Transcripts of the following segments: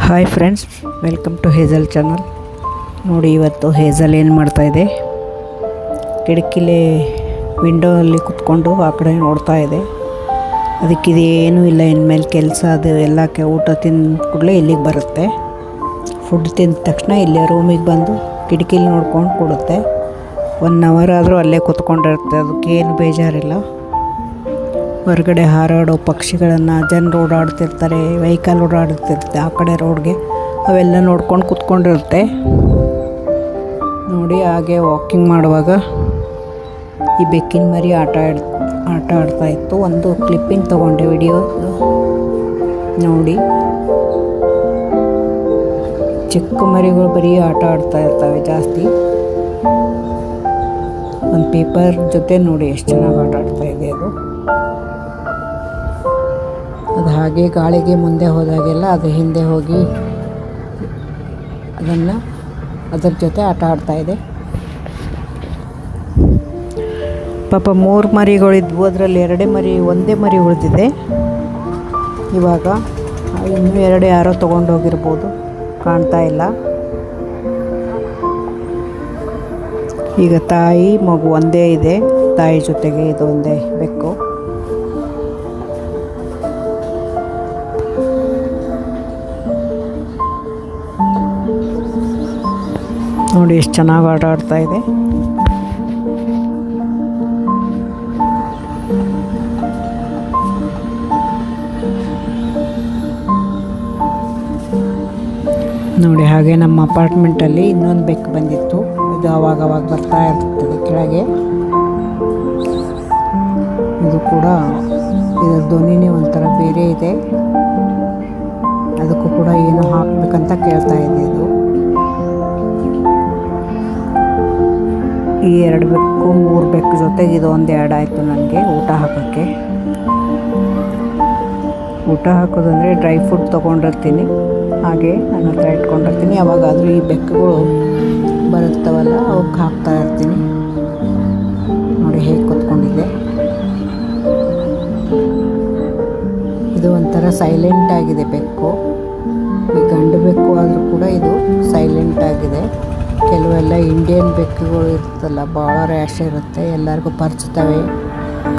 Hi friends, welcome to Hazel channel. ನೋಡಿ, ಇವತ್ತು Hazel ಏನು ಮಾಡ್ತಾಯಿದೆ, ಕಿಟಕಿಲೇ ವಿಂಡೋ ಅಲ್ಲಿ ಕುತ್ಕೊಂಡು ಆ ಕಡೆ ನೋಡ್ತಾ ಇದೆ. ಅದಕ್ಕಿದೇನೂ ಇಲ್ಲ, ಇನ್ಮೇಲೆ ಕೆಲಸ ಅದು ಎಲ್ಲಕ್ಕೆ ಊಟ ತಿಂದ ಕೂಡಲೇ ಇಲ್ಲಿಗೆ ಬರುತ್ತೆ. ಫುಡ್ ತಿಂದ ತಕ್ಷಣ ಇಲ್ಲೇ ರೂಮಿಗೆ ಬಂದು ಕಿಟಕಿಲಿ ನೋಡ್ಕೊಂಡು ಕೊಡುತ್ತೆ. 1 ಅವರ್ ಆದರೂ ಅಲ್ಲೇ ಕೂತ್ಕೊಂಡಿರುತ್ತೆ. ಅದಕ್ಕೇನು ಬೇಜಾರಿಲ್ಲ. ಹೊರಗಡೆ ಹಾರಾಡೋ ಪಕ್ಷಿಗಳನ್ನು, ಜನರು ಓಡಾಡ್ತಿರ್ತಾರೆ, ವೆಹಿಕಲ್ ಓಡಾಡ್ತಿರುತ್ತೆ ಆ ಕಡೆ ರೋಡ್ಗೆ, ಅವೆಲ್ಲ ನೋಡ್ಕೊಂಡು ಕೂತ್ಕೊಂಡಿರುತ್ತೆ. ನೋಡಿ, ಹಾಗೆ ವಾಕಿಂಗ್ ಮಾಡುವಾಗ ಈ ಬೆಕ್ಕಿನ ಮರಿ ಆಟ ಆಡ್ತಾಯಿತ್ತು. ಒಂದು ಕ್ಲಿಪ್ಪಿಂಗ್ ತೊಗೊಂಡೆ, ವಿಡಿಯೋ. ನೋಡಿ, ಚಿಕ್ಕ ಮರಿಗಳು ಬರೀ ಆಟ ಆಡ್ತಾ ಇರ್ತವೆ ಜಾಸ್ತಿ. ಒಂದು ಪೇಪರ್ ಜೊತೆ ನೋಡಿ ಎಷ್ಟು ಚೆನ್ನಾಗಿ ಆಟ ಆಡ್ತಾ ಇದೆ ಅದು. ಅದು ಹಾಗೆ ಗಾಳಿಗೆ ಮುಂದೆ ಹೋದಾಗೆಲ್ಲ ಅದು ಹಿಂದೆ ಹೋಗಿ ಅದರ ಜೊತೆ ಆಟ ಆಡ್ತಾಯಿದೆ. ಪಾಪ 3 ಮರಿಗಳಿದ್ವು, ಅದರಲ್ಲಿ 1 ಮರಿ ಉಳಿದಿದೆ. ಇವಾಗ ಇನ್ನೂ 2 ಯಾರೋ ತೊಗೊಂಡೋಗಿರ್ಬೋದು, ಕಾಣ್ತಾ ಇಲ್ಲ. ಈಗ ತಾಯಿ ಮಗು ಒಂದೇ ಇದೆ, ತಾಯಿ ಜೊತೆಗೆ ಇದು ಒಂದೇ ಬೆಕ್ಕು. ನೋಡಿ ಎಷ್ಟು ಚೆನ್ನಾಗಿ ಆಟ ಆಡ್ತಾ ಇದೆ. ನೋಡಿ, ಹಾಗೆ ನಮ್ಮ ಅಪಾರ್ಟ್ಮೆಂಟಲ್ಲಿ ಇನ್ನೊಂದು ಬೆಕ್ಕು ಬಂದಿತ್ತು. ಇದು ಅವಾಗವಾಗ ಬರ್ತಾ ಇರ್ತದೆ ಕೆಳಗೆ. ಇದು ಕೂಡ ಇದರ ಧ್ವನಿನೇ ಒಂಥರ ಬೇರೆ ಇದೆ. ಅದಕ್ಕೂ ಕೂಡ ಏನು ಹಾಕಬೇಕಂತ ಕೇಳ್ತಾ ಇದೆ ಇದು. ಈ 2 ಬೆಕ್ಕು 3 ಬೆಕ್ಕು ಜೊತೆಗೆ ಇದು ಒಂದು ಆ್ಯಡ್ ಆಯಿತು ನನಗೆ ಊಟ ಹಾಕೋಕ್ಕೆ. ಊಟ ಹಾಕೋದಂದರೆ ಡ್ರೈ ಫುಡ್ ತೊಗೊಂಡಿರ್ತೀನಿ, ಹಾಗೆ ನನ್ನ ಹತ್ರ ಇಟ್ಕೊಂಡಿರ್ತೀನಿ. ಯಾವಾಗಾದರೂ ಈ ಬೆಕ್ಕುಗಳು ಬರುತ್ತವಲ್ಲ, ಅವಕ್ಕೆ ಹಾಕ್ತಾ ಇರ್ತೀನಿ. ನೋಡಿ ಹೇಗೆ ಕೂತ್ಕೊಂಡಿದೆ. ಇದು ಒಂಥರ ಸೈಲೆಂಟ್ ಆಗಿದೆ ಬೆಕ್ಕು. ಈ ಗಂಡು ಬೆಕ್ಕು ಆದರೂ ಕೂಡ ಇದು ಸೈಲೆಂಟ್ ಆಗಿದೆ. ಕೆಲವೆಲ್ಲ ಇಂಡಿಯನ್ ಬೆಕ್ಕುಗಳು ಇರುತ್ತಲ್ಲ, ಭಾಳ ರ್ಯಾಶ್ ಇರುತ್ತೆ, ಎಲ್ಲರಿಗೂ ಪರ್ಚ್ತವೆ,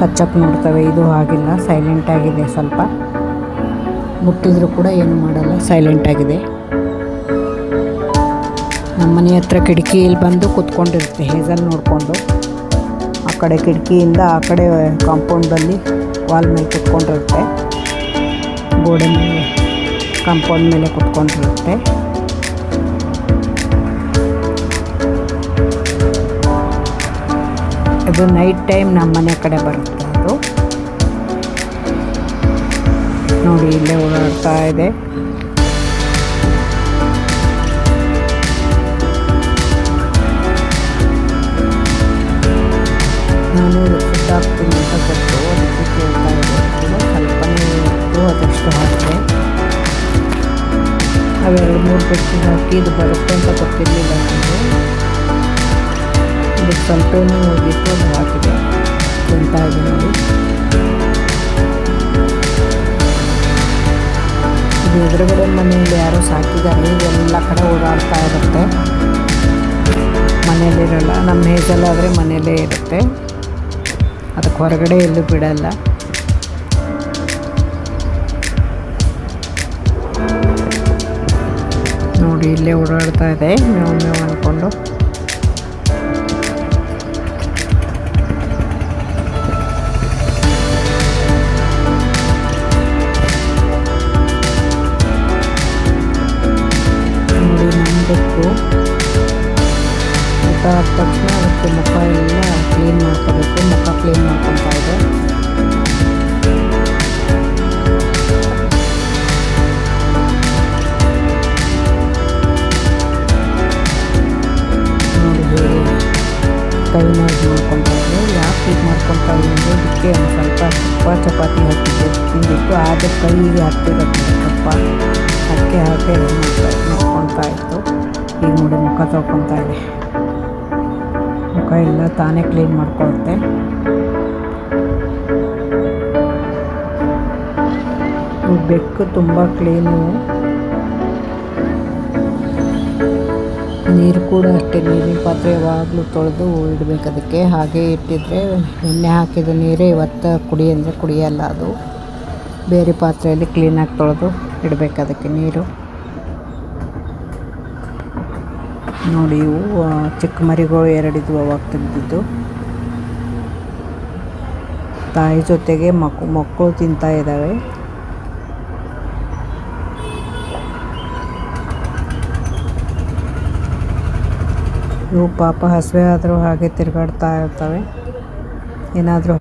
ಕಚ್ಚಕ್ಕೆ ನೋಡ್ತವೆ. ಇದು ಹಾಗಿಲ್ಲ, ಸೈಲೆಂಟ್ ಆಗಿದೆ. ಸ್ವಲ್ಪ ಮುಟ್ಟಿದ್ರು ಕೂಡ ಏನು ಮಾಡಲ್ಲ, ಸೈಲೆಂಟ್ ಆಗಿದೆ. ನಮ್ಮ ಮನೆ ಹತ್ರ ಕಿಟಕಿಯಲ್ಲಿ ಬಂದು ಕೂತ್ಕೊಂಡಿರುತ್ತೆ ಹೇಜಲ್ ನೋಡಿಕೊಂಡು. ಆ ಕಡೆ ಕಿಟಕಿಯಿಂದ ಆ ಕಡೆ ಕಾಂಪೌಂಡಲ್ಲಿ ವಾಲ್ ಮೇಲೆ ಕೂತ್ಕೊಂಡಿರುತ್ತೆ, ಗೋಡೆ ಮೇಲೆ ಕಾಂಪೌಂಡ್ ಮೇಲೆ ಕೂತ್ಕೊಂಡಿರುತ್ತೆ. ಅದು ನೈಟ್ ಟೈಮ್ ನಮ್ಮ ಮನೆ ಕಡೆ ಬರುತ್ತೆ ಅದು. ನೋಡಿ, ಇಲ್ಲೇ ಓಡಾಡ್ತಾ ಇದೆ. ನಾನು ಫುಡ್ ಹಾಕ್ತೀನಿ ಅಂತ ಕೊಟ್ಟು ಅದಕ್ಕೆ ಕೇಳ್ತಾ ಇದೆ. ಸ್ವಲ್ಪನೇ ಇತ್ತು, ಅದಷ್ಟು ಹಾಕಿದೆ. ಅವೆರಡು 3 ಬೆಕ್ಕಿಗೆ ಹಾಕಿ ಇದು ಬರುತ್ತೆ ಅಂತ ಗೊತ್ತಿರಲಿಲ್ಲ ನನಗೆ. ಇದಕ್ಕೆ ಸ್ವಲ್ಪನೇ ಹೋಗಿತ್ತು, ಅದು ಹಾಕಿದೆ. ತಿಂತಾ ಇದೆ ನೋಡಿ. ಇದು ಎದುರುಗಡೆ ಮನೆಯಲ್ಲಿ ಯಾರೋ ಸಾಕಿದ್ದಾರೆ, ಇದೆಲ್ಲ ಕಡೆ ಓಡಾಡ್ತಾ ಇರುತ್ತೆ. ಮನೆಯಲ್ಲಿರಲ್ಲ. ನಮ್ಮ ಹೇಜಲ್ಲಾದರೆ ಮನೆಯಲ್ಲೇ ಇರುತ್ತೆ, ಅದಕ್ಕೆ ಹೊರಗಡೆ ಎಲ್ಲೂ ಬಿಡಲ್ಲ. ನೋಡಿ, ಇಲ್ಲೇ ಓಡಾಡ್ತಾ ಇದೆ ಮೇವು ಮೇವು ಅಂದ್ಕೊಂಡು. ಬೆಕ್ಕು ಊಟ ಆದ ತಕ್ಷಣ ಅದಕ್ಕೆ ಮುಖ ಎಲ್ಲ ಕ್ಲೀನ್ ಮಾಡ್ಕೋಬೇಕು. ಮುಖ ಕ್ಲೀನ್ ಮಾಡ್ಕೊತಾ ಇದೆ. ನೋಡಿ ಹೇಗೆ ಕೈನ ಮಾಡ್ಕೊತಾ ಇದೆ. ಯಾಕೆ ಹೀಗೆ ಮಾಡ್ಕೊತಾ ಇದೆ ಅಂದರೆ, ಇದಕ್ಕೆ ಒಂದು ಸ್ವಲ್ಪ ತುಪ್ಪ ಚಪಾತಿ ಹಾಕಿದ್ದೆ ತಿಂದಿತ್ತು, ಆದರೆ ಕೈಗೆ ಹತ್ತಿರುತ್ತೆ ತುಪ್ಪ. ಅದಕ್ಕೆ ಹಾಕಿ ಮಾಡ್ಕೊತಾ ಇತ್ತು. ಈಗ ನೋಡಿ ಮುಖ ತೊಳ್ಕೊತಾ ಇದೆ. ಮುಖ ಎಲ್ಲ ತಾನೇ ಕ್ಲೀನ್ ಮಾಡ್ಕೊಳುತ್ತೆ. ಬೆಕ್ಕು ತುಂಬ ಕ್ಲೀನು. ನೀರು ಕೂಡ ಅಷ್ಟೇ, ನೀರಿನ ಪಾತ್ರೆ ಯಾವಾಗಲೂ ತೊಳೆದು ಇಡಬೇಕು. ಅದಕ್ಕೆ ಹಾಗೆ ಇಟ್ಟಿದ್ರೆ ನಿನ್ನೆ ಹಾಕಿದ ನೀರೇ ಇವತ್ತು ಕುಡಿ ಅಂದರೆ ಕುಡಿಯಲ್ಲ. ಅದು ಬೇರೆ ಪಾತ್ರೆಯಲ್ಲಿ ಕ್ಲೀನಾಗಿ ತೊಳೆದು ಇಡಬೇಕು ಅದಕ್ಕೆ ನೀರು. ನೋಡಿ, ಇವು ಚಿಕ್ಕ ಮರಿಗಳು 2 ಇದ್ವು, ಅವಾಗ ತೆಗೆದಿದ್ದು. ತಾಯಿ ಜೊತೆಗೆ ಮಕ್ಕಳು ತಿಂತಾ ಇದ್ದಾವೆ. ಇವು ಪಾಪ ಹಸಿವೆ ಆದರೂ ಹಾಗೆ ತಿರುಗಾಡ್ತಾ ಇರ್ತವೆ. ಏನಾದರೂ